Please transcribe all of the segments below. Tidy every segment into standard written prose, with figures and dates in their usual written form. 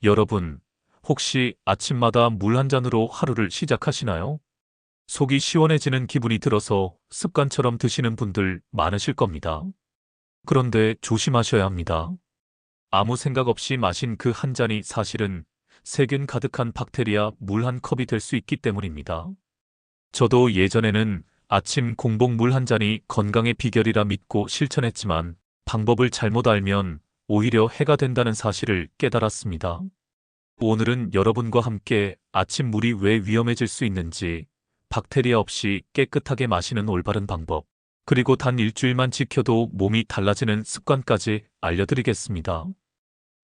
여러분, 혹시 아침마다 물 한 잔으로 하루를 시작하시나요? 속이 시원해지는 기분이 들어서 습관처럼 드시는 분들 많으실 겁니다. 그런데 조심하셔야 합니다. 아무 생각 없이 마신 그 한 잔이 사실은 세균 가득한 박테리아 물 한 컵이 될 수 있기 때문입니다. 저도 예전에는 아침 공복 물 한 잔이 건강의 비결이라 믿고 실천했지만 방법을 잘못 알면 오히려 해가 된다는 사실을 깨달았습니다. 오늘은 여러분과 함께 아침 물이 왜 위험해질 수 있는지, 박테리아 없이 깨끗하게 마시는 올바른 방법, 그리고 단 일주일만 지켜도 몸이 달라지는 습관까지 알려드리겠습니다.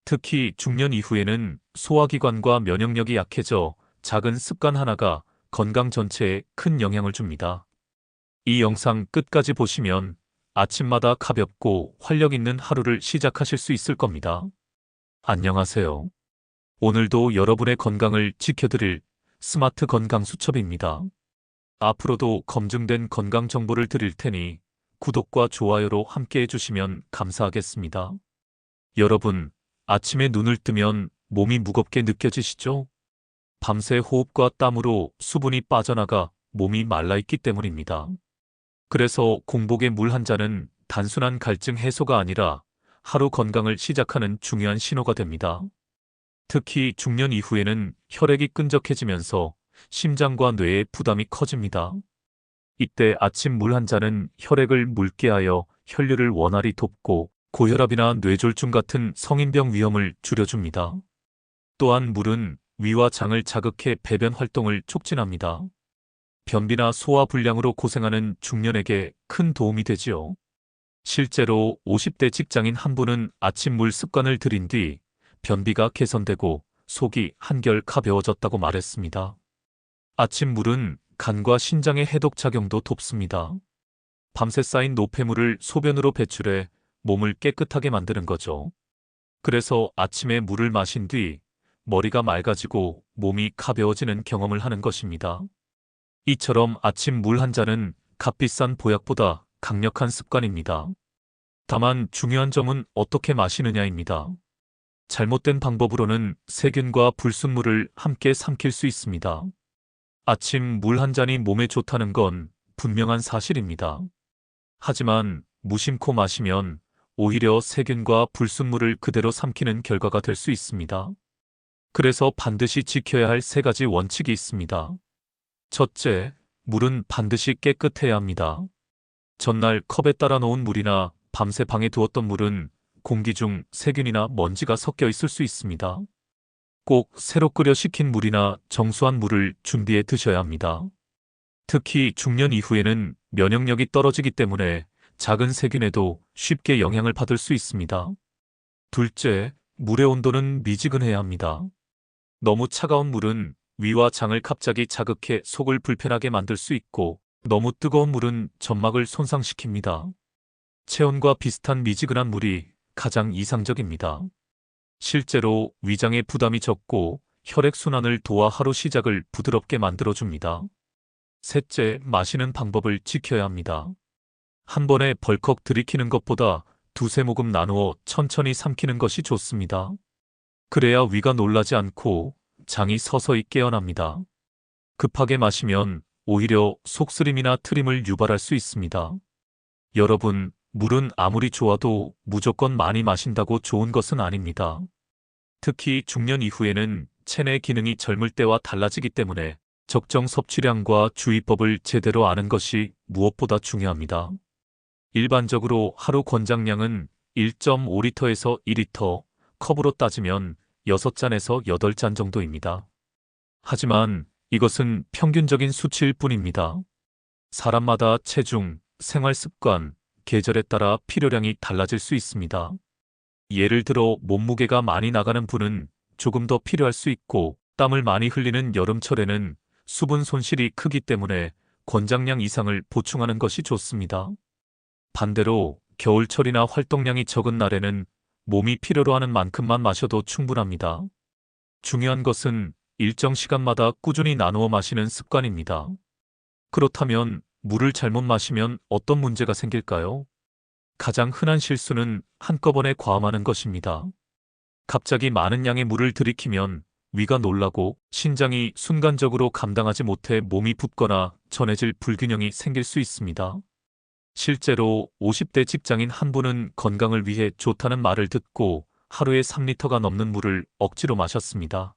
특히 중년 이후에는 소화기관과 면역력이 약해져 작은 습관 하나가 건강 전체에 큰 영향을 줍니다. 이 영상 끝까지 보시면 아침마다 가볍고 활력 있는 하루를 시작하실 수 있을 겁니다. 안녕하세요. 오늘도 여러분의 건강을 지켜드릴 스마트 건강 수첩입니다. 앞으로도 검증된 건강 정보를 드릴 테니 구독과 좋아요로 함께 해주시면 감사하겠습니다. 여러분, 아침에 눈을 뜨면 몸이 무겁게 느껴지시죠? 밤새 호흡과 땀으로 수분이 빠져나가 몸이 말라있기 때문입니다. 그래서 공복의 물 한 잔은 단순한 갈증 해소가 아니라 하루 건강을 시작하는 중요한 신호가 됩니다. 특히 중년 이후에는 혈액이 끈적해지면서 심장과 뇌의 부담이 커집니다. 이때 아침 물 한 잔은 혈액을 묽게 하여 혈류를 원활히 돕고 고혈압이나 뇌졸중 같은 성인병 위험을 줄여줍니다. 또한 물은 위와 장을 자극해 배변 활동을 촉진합니다. 변비나 소화 불량으로 고생하는 중년에게 큰 도움이 되지요. 실제로 50대 직장인 한 분은 아침 물 습관을 들인 뒤 변비가 개선되고 속이 한결 가벼워졌다고 말했습니다. 아침 물은 간과 신장의 해독 작용도 돕습니다. 밤새 쌓인 노폐물을 소변으로 배출해 몸을 깨끗하게 만드는 거죠. 그래서 아침에 물을 마신 뒤 머리가 맑아지고 몸이 가벼워지는 경험을 하는 것입니다. 이처럼 아침 물 한 잔은 값비싼 보약보다 강력한 습관입니다. 다만 중요한 점은 어떻게 마시느냐입니다. 잘못된 방법으로는 세균과 불순물을 함께 삼킬 수 있습니다. 아침 물 한 잔이 몸에 좋다는 건 분명한 사실입니다. 하지만 무심코 마시면 오히려 세균과 불순물을 그대로 삼키는 결과가 될 수 있습니다. 그래서 반드시 지켜야 할 세 가지 원칙이 있습니다. 첫째, 물은 반드시 깨끗해야 합니다. 전날 컵에 따라 놓은 물이나 밤새 방에 두었던 물은 공기 중 세균이나 먼지가 섞여 있을 수 있습니다. 꼭 새로 끓여 식힌 물이나 정수한 물을 준비해 드셔야 합니다. 특히 중년 이후에는 면역력이 떨어지기 때문에 작은 세균에도 쉽게 영향을 받을 수 있습니다. 둘째, 물의 온도는 미지근해야 합니다. 너무 차가운 물은 위와 장을 갑자기 자극해 속을 불편하게 만들 수 있고, 너무 뜨거운 물은 점막을 손상시킵니다. 체온과 비슷한 미지근한 물이 가장 이상적입니다. 실제로 위장의 부담이 적고 혈액순환을 도와 하루 시작을 부드럽게 만들어줍니다. 셋째, 마시는 방법을 지켜야 합니다. 한 번에 벌컥 들이키는 것보다 두세 모금 나누어 천천히 삼키는 것이 좋습니다. 그래야 위가 놀라지 않고 장이 서서히 깨어납니다. 급하게 마시면 오히려 속쓰림이나 트림을 유발할 수 있습니다. 여러분, 물은 아무리 좋아도 무조건 많이 마신다고 좋은 것은 아닙니다. 특히 중년 이후에는 체내 기능이 젊을 때와 달라지기 때문에 적정 섭취량과 주의법을 제대로 아는 것이 무엇보다 중요합니다. 일반적으로 하루 권장량은 1.5리터에서 2리터, 컵으로 따지면 6잔에서 8잔 정도입니다. 하지만 이것은 평균적인 수치일 뿐입니다. 사람마다 체중, 생활 습관, 계절에 따라 필요량이 달라질 수 있습니다. 예를 들어 몸무게가 많이 나가는 분은 조금 더 필요할 수 있고, 땀을 많이 흘리는 여름철에는 수분 손실이 크기 때문에 권장량 이상을 보충하는 것이 좋습니다. 반대로 겨울철이나 활동량이 적은 날에는 몸이 필요로 하는 만큼만 마셔도 충분합니다. 중요한 것은 일정 시간마다 꾸준히 나누어 마시는 습관입니다. 그렇다면 물을 잘못 마시면 어떤 문제가 생길까요? 가장 흔한 실수는 한꺼번에 과음하는 것입니다. 갑자기 많은 양의 물을 들이키면 위가 놀라고 신장이 순간적으로 감당하지 못해 몸이 붓거나 전해질 불균형이 생길 수 있습니다. 실제로 50대 직장인 한 분은 건강을 위해 좋다는 말을 듣고 하루에 3리터가 넘는 물을 억지로 마셨습니다.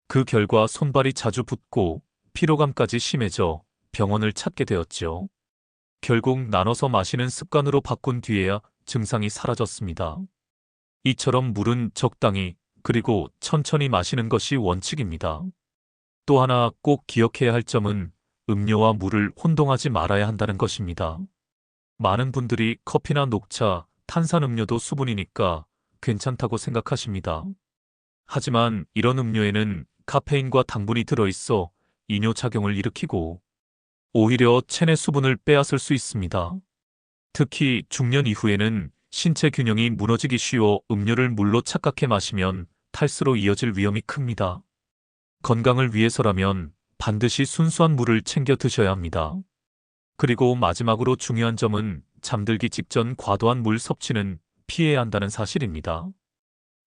그 결과 손발이 자주 붓고 피로감까지 심해져 병원을 찾게 되었죠. 결국 나눠서 마시는 습관으로 바꾼 뒤에야 증상이 사라졌습니다. 이처럼 물은 적당히 그리고 천천히 마시는 것이 원칙입니다. 또 하나 꼭 기억해야 할 점은 음료와 물을 혼동하지 말아야 한다는 것입니다. 많은 분들이 커피나 녹차, 탄산음료도 수분이니까 괜찮다고 생각하십니다. 하지만 이런 음료에는 카페인과 당분이 들어있어 이뇨작용을 일으키고 오히려 체내 수분을 빼앗을 수 있습니다. 특히 중년 이후에는 신체 균형이 무너지기 쉬워 음료를 물로 착각해 마시면 탈수로 이어질 위험이 큽니다. 건강을 위해서라면 반드시 순수한 물을 챙겨 드셔야 합니다. 그리고 마지막으로 중요한 점은 잠들기 직전 과도한 물 섭취는 피해야 한다는 사실입니다.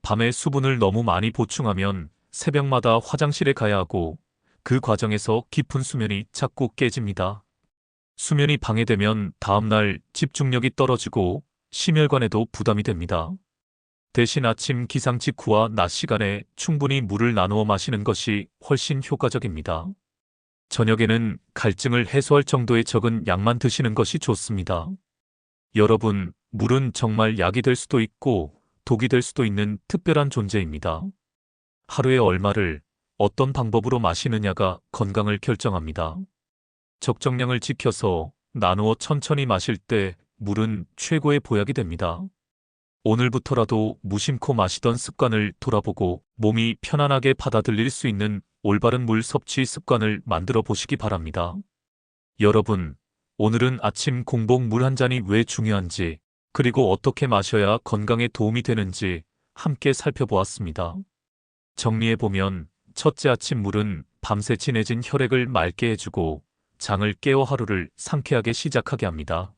밤에 수분을 너무 많이 보충하면 새벽마다 화장실에 가야 하고 그 과정에서 깊은 수면이 자꾸 깨집니다. 수면이 방해되면 다음날 집중력이 떨어지고 심혈관에도 부담이 됩니다. 대신 아침 기상 직후와 낮 시간에 충분히 물을 나누어 마시는 것이 훨씬 효과적입니다. 저녁에는 갈증을 해소할 정도의 적은 양만 드시는 것이 좋습니다. 여러분, 물은 정말 약이 될 수도 있고 독이 될 수도 있는 특별한 존재입니다. 하루에 얼마를 어떤 방법으로 마시느냐가 건강을 결정합니다. 적정량을 지켜서 나누어 천천히 마실 때 물은 최고의 보약이 됩니다. 오늘부터라도 무심코 마시던 습관을 돌아보고 몸이 편안하게 받아들일 수 있는 올바른 물 섭취 습관을 만들어 보시기 바랍니다. 여러분, 오늘은 아침 공복 물 한 잔이 왜 중요한지, 그리고 어떻게 마셔야 건강에 도움이 되는지 함께 살펴보았습니다. 정리해보면, 첫째, 아침 물은 밤새 진해진 혈액을 맑게 해주고 장을 깨워 하루를 상쾌하게 시작하게 합니다.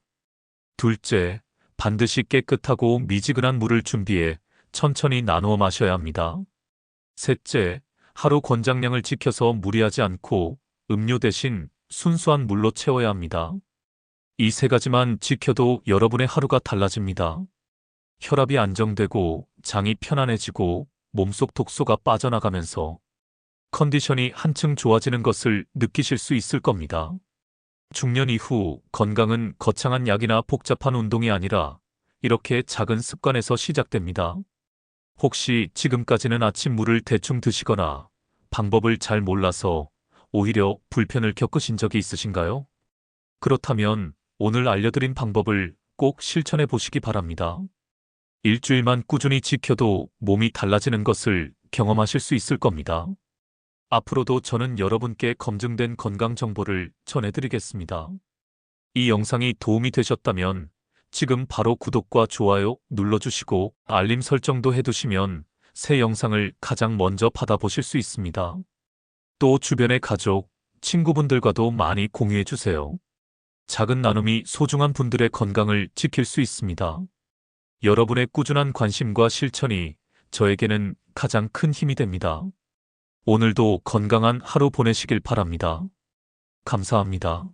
둘째, 반드시 깨끗하고 미지근한 물을 준비해 천천히 나누어 마셔야 합니다. 셋째, 하루 권장량을 지켜서 무리하지 않고 음료 대신 순수한 물로 채워야 합니다. 이 세 가지만 지켜도 여러분의 하루가 달라집니다. 혈압이 안정되고 장이 편안해지고 몸속 독소가 빠져나가면서 컨디션이 한층 좋아지는 것을 느끼실 수 있을 겁니다. 중년 이후 건강은 거창한 약이나 복잡한 운동이 아니라 이렇게 작은 습관에서 시작됩니다. 혹시 지금까지는 아침 물을 대충 드시거나 방법을 잘 몰라서 오히려 불편을 겪으신 적이 있으신가요? 그렇다면 오늘 알려드린 방법을 꼭 실천해 보시기 바랍니다. 일주일만 꾸준히 지켜도 몸이 달라지는 것을 경험하실 수 있을 겁니다. 앞으로도 저는 여러분께 검증된 건강 정보를 전해드리겠습니다. 이 영상이 도움이 되셨다면 지금 바로 구독과 좋아요 눌러주시고 알림 설정도 해두시면 새 영상을 가장 먼저 받아보실 수 있습니다. 또 주변의 가족, 친구분들과도 많이 공유해주세요. 작은 나눔이 소중한 분들의 건강을 지킬 수 있습니다. 여러분의 꾸준한 관심과 실천이 저에게는 가장 큰 힘이 됩니다. 오늘도 건강한 하루 보내시길 바랍니다. 감사합니다.